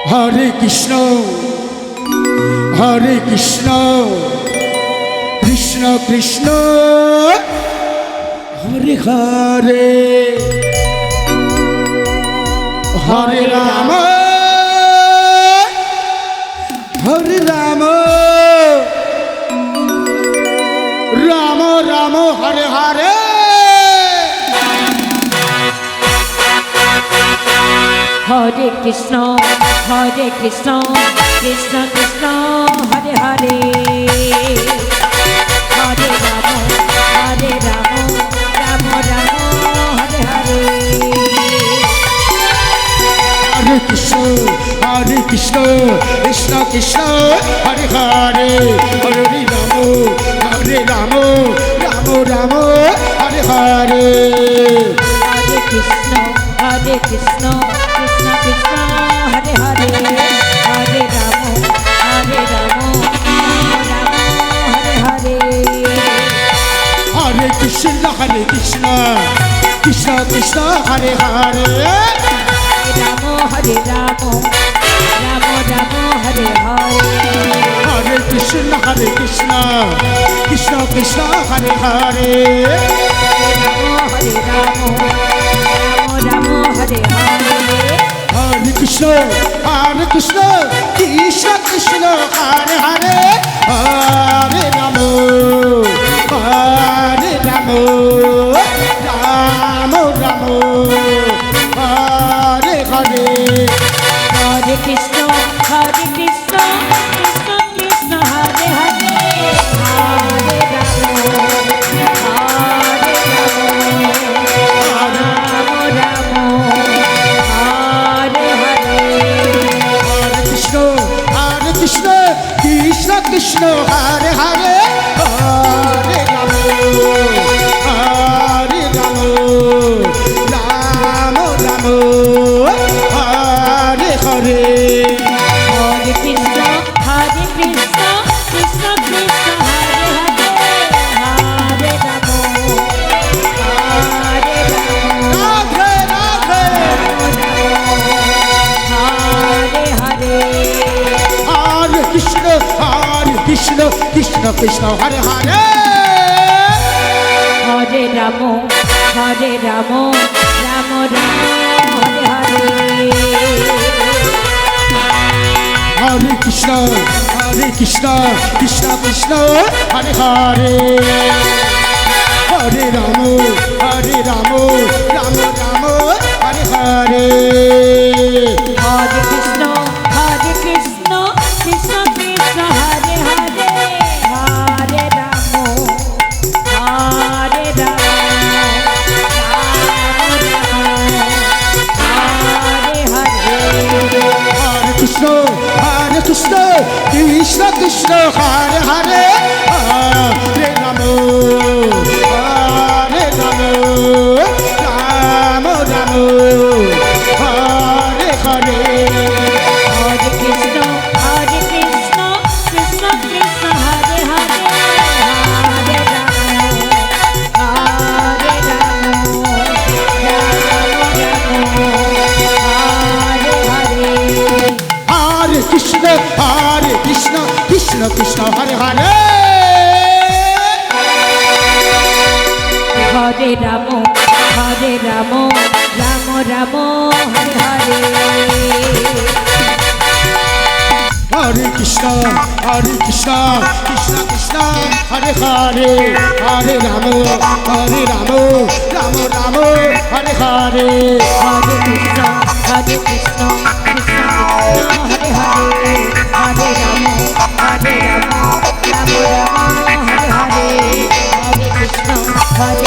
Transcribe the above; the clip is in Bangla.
হরে কৃষ্ণ কৃষ্ণ কৃষ্ণ হরে হরে হরে রাম রাম রাম হরে হরে হরে কৃষ্ণ কৃষ্ণ কৃষ্ণ হরে হরে হরে রাম রাম রাম হরে হরে হরে কৃষ্ণ কৃষ্ণ কৃষ্ণ হরে হরে হরে রাম রাম রাম হরে হরে হরে কৃষ্ণ কৃষ্ণ কৃষ্ণ হরে হরে হরে রাম রাম হরে হরে হরে কৃষ্ণ কৃষ্ণ কৃষ্ণ হরে হরে রাম রাম হরে হরে হরে কৃষ্ণ কৃষ্ণ কৃষ্ণ হরে হরে হরে রাম রাম হরে হরে হরে কৃষ্ণ কৃষ্ণ কৃষ্ণ হরে হরে হরে রাম রাম রাম হরে হরে হরে কৃষ্ণ কৃষ্ণ কৃষ্ণ হরে হরে হরে রাম রাম হরে হরে কৃষ্ণ কৃষ্ণ হরে হরে হরে রাম রাম হরে হরে হরে কৃষ্ণ কৃষ্ণ কৃষ্ণ হরে হরে হরে রাম রাধে রাধে হরে হরে হরে কৃষ্ণ কৃষ্ণ হরে হরে হরে রাম রাম হরে হরে হরে কৃষ্ণ কৃষ্ণ হরে হরে হরে রাম রাম হরে হরে হরে কৃষ্ণ কৃষ্ণ কৃষ্ণ হরে হরে হরে রাম হরে হরে কৃষ্ণ কৃষ্ণ হরে হরে হরে রাম রাম হরে হরে হরে কৃষ্ণ কৃষ্ণ কৃষ্ণ হরে হরে হরে রাম হরে কৃষ্ণ কৃষ্ণ হরে হরে হরে রাম রাম হরে হরে হরে কৃষ্ণ কৃষ্ণ হরে হরে হরে রাম রাম হরে হরে হরে কৃষ্ণ কৃষ্ণ হরে হরে হরে রাম রাম হরে হরে হরে কৃষ্ণ হরে